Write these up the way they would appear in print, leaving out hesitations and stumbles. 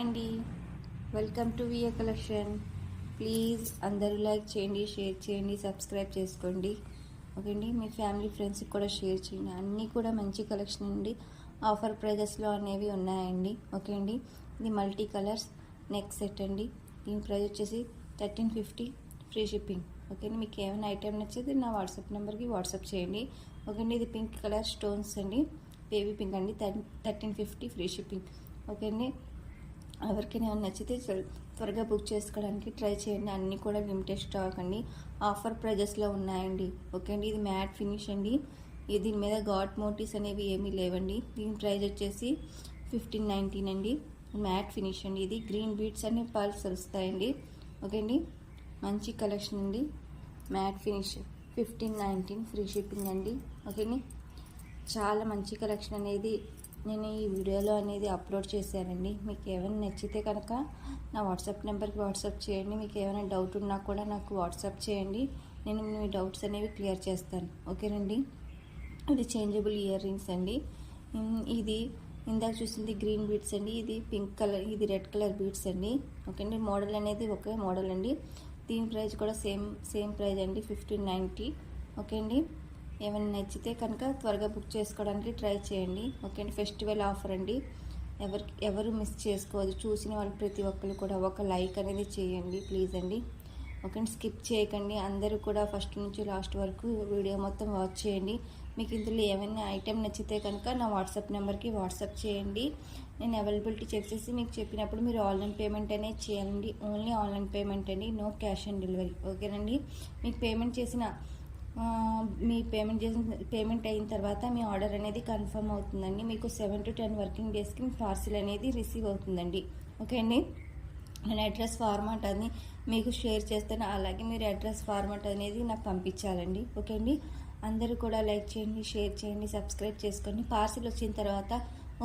అండి, welcome to VA collection. Please అందరూ like చేయండి, షేర్ చేయండి, సబ్స్క్రైబ్ చేసుకోండి. ఓకే అండి, మీ ఫ్యామిలీ ఫ్రెండ్స్కి కూడా షేర్ చేయండి. అన్నీ కూడా మంచి కలెక్షన్ అండి, ఆఫర్ ప్రైజెస్లో అనేవి ఉన్నాయండి. ఓకే అండి, ఇది మల్టీ కలర్స్ నెక్ సెట్ అండి. దీని ప్రైస్ వచ్చేసి 1350 ఫ్రీ షిప్పింగ్. ఓకే అండి, మీకు ఏమైనా ఐటెం నచ్చేది నా వాట్సాప్ నెంబర్కి వాట్సాప్ చేయండి. ఓకే అండి, ఇది పింక్ కలర్ స్టోన్స్ అండి, బేబీ పింక్ అండి. 1350 ఫ్రీ షిప్పింగ్. ఓకే అండి, ఎవరికైనా ఏమైనా నచ్చితే త్వరగా బుక్ చేసుకోవడానికి ట్రై చేయండి. అన్నీ కూడా లిమిటెడ్ స్టాక్ అండి, ఆఫర్ ప్రైజెస్లో ఉన్నాయండి. ఓకే అండి, ఇది మ్యాట్ ఫినిష్ అండి. దీని మీద గాట్ మోటివ్స్ అనేవి ఏమీ లేవండి. దీని ప్రైస్ వచ్చేసి 1519 అండి. మ్యాట్ ఫినిష్ అండి. ఇది గ్రీన్ బీడ్స్ అనే పల్స్ వస్తాయండి. ఓకే అండి, మంచి కలెక్షన్ అండి. మ్యాట్ ఫినిష్ 1519 ఫ్రీ షిప్పింగ్ అండి. ఓకే అండి, చాలా మంచి కలెక్షన్ అనేది నేను ఈ వీడియోలో అనేది అప్లోడ్ చేశానండి. మీకు ఏమైనా నచ్చితే కనుక నా వాట్సాప్ నెంబర్కి వాట్సాప్ చేయండి. మీకు ఏమైనా డౌట్ ఉన్నా కూడా నాకు వాట్సాప్ చేయండి, నేను మీ డౌట్స్ అనేవి క్లియర్ చేస్తాను. ఓకేనండి, ఇది చేంజబుల్ ఇయర్ రింగ్స్ అండి. ఇది ఇందాక చూసింది గ్రీన్ బీడ్స్ అండి, ఇది పింక్ కలర్, ఇది రెడ్ కలర్ బీడ్స్ అండి. ఓకే అండి, మోడల్ అనేది ఒకే మోడల్ అండి. దీని ప్రైస్ కూడా సేమ్ ప్రైస్ అండి, 1590. ఓకే అండి, ఏమైనా నచ్చితే కనుక త్వరగా బుక్ చేసుకోవడానికి ట్రై చేయండి. ఓకే అండి, ఫెస్టివల్ ఆఫర్ అండి, ఎవరు మిస్ చేసుకోవద్దు. చూసిన వాళ్ళు ప్రతి ఒక్కరు కూడా ఒక లైక్ అనేది చేయండి ప్లీజ్ అండి. ఓకే అండి, స్కిప్ చేయకండి. అందరూ కూడా ఫస్ట్ నుంచి లాస్ట్ వరకు వీడియో మొత్తం వాచ్ చేయండి. మీకు ఇందులో ఏమైనా ఐటెం నచ్చితే కనుక నా వాట్సాప్ నెంబర్కి వాట్సాప్ చేయండి. నేను అవైలబిలిటీ చెక్ చేసి మీకు చెప్పినప్పుడు మీరు ఆన్లైన్ పేమెంట్ అనేది చేయండి. ఓన్లీ ఆన్లైన్ పేమెంట్ అండి, నో క్యాష్ ఆన్ డెలివరీ. ఓకేనండి, మీకు మీ పేమెంట్ అయిన తర్వాత మీ ఆర్డర్ అనేది కన్ఫర్మ్ అవుతుందండి. మీకు 7 to 10 వర్కింగ్ డేస్కి మీ పార్సిల్ అనేది రిసీవ్ అవుతుందండి. ఓకే అండి, నేను అడ్రస్ ఫార్మాట్ అని మీకు షేర్ చేస్తాను, అలాగే మీరు అడ్రస్ ఫార్మాట్ అనేది నాకు పంపించాలండి. ఓకే అండి, అందరూ కూడా లైక్ చేయండి, షేర్ చేయండి, సబ్స్క్రైబ్ చేసుకోండి. పార్సిల్ వచ్చిన తర్వాత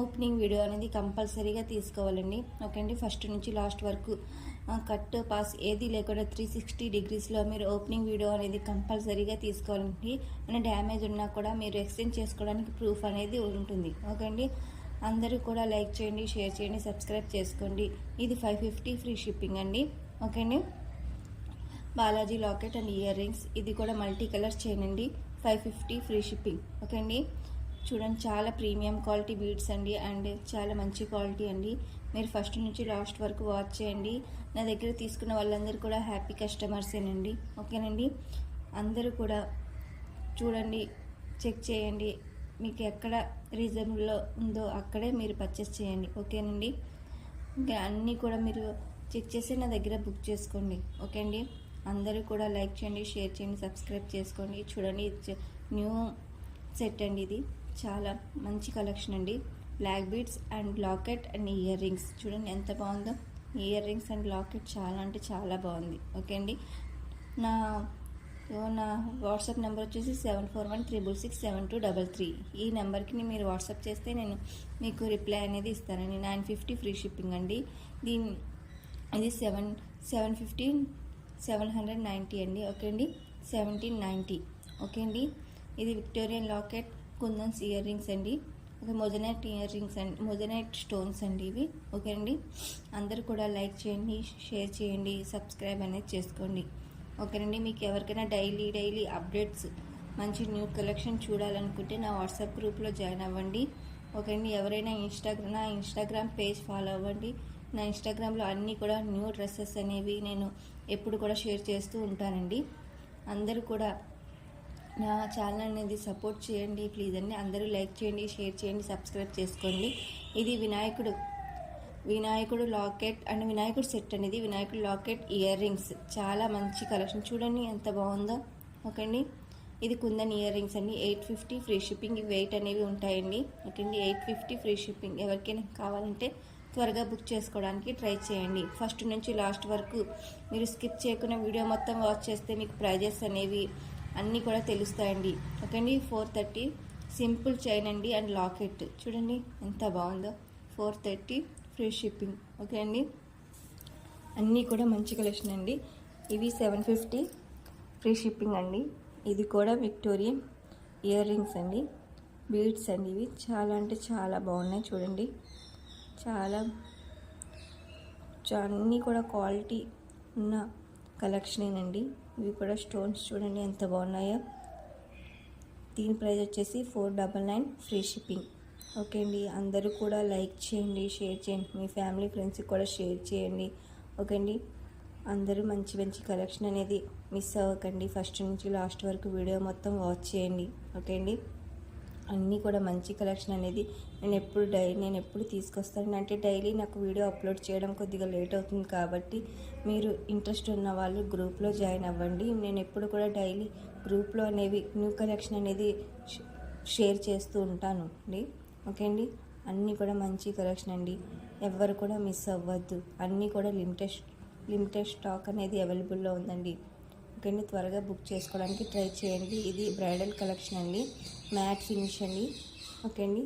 ఓపెనింగ్ వీడియో అనేది కంపల్సరీగా తీసుకోవాలండి. ఓకే అండి, ఫస్ట్ నుంచి లాస్ట్ వరకు కట్ పాస్ ఏది లేకుండా 360 degreesలో మీరు ఓపెనింగ్ వీడియో అనేది కంపల్సరీగా తీసుకోవాలండి. మన డ్యామేజ్ ఉన్నా కూడా మీరు ఎక్స్చేంజ్ చేసుకోవడానికి ప్రూఫ్ అనేది ఉంటుంది. ఓకే అండి, అందరూ కూడా లైక్ చేయండి, షేర్ చేయండి, సబ్స్క్రైబ్ చేసుకోండి. ఇది 550 ఫ్రీ షిప్పింగ్ అండి. ఓకే అండి, Balaji locket and ear rings, ఇది కూడా మల్టీ కలర్ చైన్ అండి, 550 ఫ్రీ షిప్పింగ్. ఓకే అండి, చూడండి చాలా ప్రీమియం క్వాలిటీ బీడ్స్ అండి, అండ్ చాలా మంచి క్వాలిటీ అండి. మీరు ఫస్ట్ నుంచి లాస్ట్ వరకు వాచ్ చేయండి. నా దగ్గర తీసుకున్న వాళ్ళందరూ కూడా హ్యాపీ కస్టమర్సేనండి. ఓకేనండి, అందరూ కూడా చూడండి, చెక్ చేయండి, మీకు ఎక్కడ రీజనబుల్లో ఉందో అక్కడే మీరు పర్చేస్ చేయండి. ఓకేనండి, ఇంకా అన్నీ కూడా మీరు చెక్ చేసి నా దగ్గర బుక్ చేసుకోండి. ఓకే అండి, అందరూ కూడా లైక్ చేయండి, షేర్ చేయండి, సబ్స్క్రైబ్ చేసుకోండి. చూడండి, న్యూ సెట్ అండి, ఇది చాలా మంచి కలెక్షన్ అండి. Black beads and locket and ear rings, చూడండి ఎంత బాగుందో. ఇయర్ రింగ్స్ అండ్ లాకెట్ చాలా అంటే చాలా బాగుంది. ఓకే అండి, నా వాట్సాప్ నెంబర్ వచ్చేసి 7413667233. ఈ నెంబర్కి మీరు వాట్సాప్ చేస్తే నేను మీకు రిప్లై అనేది ఇస్తానండి. 950 ఫ్రీ షిప్పింగ్ అండి. ఇది 790 అండి. ఓకే అండి, 1790. ఓకే అండి, ఇది విక్టోరియన్ లాకెట్ కుందన్స్ ఇయర్ రింగ్స్ అండి. ఓకే, మొజనైట్ ఇయర్ రింగ్స్ అండి, మొజనైట్ స్టోన్స్ అండి ఇవి. ఓకే అండి, అందరూ కూడా లైక్ చేయండి, షేర్ చేయండి, సబ్స్క్రైబ్ అనేది చేసుకోండి. ఓకేనండి, మీకు ఎవరికైనా డైలీ అప్డేట్స్ మంచి న్యూ కలెక్షన్ చూడాలనుకుంటే నా వాట్సాప్ గ్రూప్లో జాయిన్ అవ్వండి. ఓకే అండి, ఎవరైనా నా ఇన్స్టాగ్రామ్ పేజ్ ఫాలో అవ్వండి. నా ఇన్స్టాగ్రామ్లో అన్నీ కూడా న్యూ డ్రెస్సెస్ అనేవి నేను ఎప్పుడు కూడా షేర్ చేస్తూ ఉంటానండి. అందరూ కూడా నా ఛానల్ అనేది సపోర్ట్ చేయండి ప్లీజ్ అండి. అందరూ లైక్ చేయండి, షేర్ చేయండి, సబ్స్క్రైబ్ చేసుకోండి. ఇది వినాయకుడు లాకెట్ అండ్ వినాయకుడు సెట్ అండి. ఇది వినాయకుడు లాకెట్ ఇయర్ రింగ్స్, చాలా మంచి కలెక్షన్, చూడండి ఎంత బాగుందో. ఓకే అండి, ఇది కుందన్ ఇయర్ రింగ్స్ అండి, 850 ఫ్రీ షిప్పింగ్. వెయిట్ అనేవి ఉంటాయండి. ఓకే అండి, 850 ఫ్రీ షిప్పింగ్. ఎవరికైనా కావాలంటే త్వరగా బుక్ చేసుకోవడానికి ట్రై చేయండి. ఫస్ట్ నుంచి లాస్ట్ వరకు మీరు స్కిప్ చేయకుండా వీడియో మొత్తం వాచ్ చేస్తే మీకు ప్రైజెస్ అనేవి అన్నీ కూడా తెలుస్తాయండి. ఓకే అండి, 430 సింపుల్ చైన్ అండి అండ్ లాకెట్, చూడండి ఎంత బాగుందో. 430 ఫ్రీ షిప్పింగ్. ఓకే అండి, అన్నీ కూడా మంచి కలెక్షన్ అండి. ఇవి 750 ఫ్రీ షిప్పింగ్ అండి. ఇది కూడా విక్టోరియన్ ఇయర్ రింగ్స్ అండి, బీడ్స్ అండి. ఇవి చాలా అంటే చాలా బాగున్నాయి, చూడండి చాలా అన్నీ కూడా క్వాలిటీ ఉన్న కలెక్షనేనండి. ఇవి కూడా స్టోన్స్ చూడండి ఎంత బాగున్నాయో. దీని ప్రైస్ వచ్చేసి 499 ఫ్రీ షిప్పింగ్. ఓకే అండి, అందరూ కూడా లైక్ చేయండి, షేర్ చేయండి, మీ ఫ్యామిలీ ఫ్రెండ్స్కి కూడా షేర్ చేయండి. ఓకే అండి, అందరూ మంచి మంచి కలెక్షన్ అనేది మిస్ అవ్వకండి. ఫస్ట్ నుంచి లాస్ట్ వరకు వీడియో మొత్తం వాచ్ చేయండి. ఓకే అండి, అన్నీ కూడా మంచి కలెక్షన్ అనేది నేను ఎప్పుడు తీసుకొస్తాను అంటే డైలీ నాకు వీడియో అప్లోడ్ చేయడం కొద్దిగా లేట్ అవుతుంది కాబట్టి మీరు ఇంట్రెస్ట్ ఉన్న వాళ్ళు గ్రూప్లో జాయిన్ అవ్వండి. నేను ఎప్పుడు కూడా డైలీ గ్రూప్లో అనేవి న్యూ కలెక్షన్ అనేది షేర్ చేస్తూ ఉంటాను అండి. ఓకే అండి, అన్నీ కూడా మంచి కలెక్షన్ అండి, ఎవ్వరు కూడా మిస్ అవ్వద్దు. అన్నీ కూడా లిమిటెడ్ స్టాక్ అనేది అవైలబుల్లో ఉందండి. ఓకే అండి, త్వరగా బుక్ చేసుకోవడానికి ట్రై చేయండి. ఇది బ్రైడల్ కలెక్షన్ అండి, మ్యాట్ ఫినిష్ అండి. ఓకే అండి,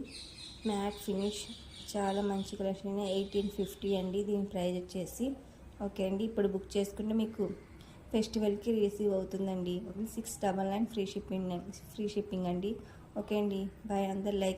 మ్యాట్ ఫినిష్ చాలా మంచి కలెక్షన్ అండి. 1850 అండి దీని ప్రైస్ వచ్చేసి. ఓకే అండి, ఇప్పుడు బుక్ చేసుకుంటే మీకు ఫెస్టివల్కి రిసీవ్ అవుతుందండి. 699 ఫ్రీ షిప్పింగ్ అండి. ఓకే అండి, బాయ్. అందరు లైక్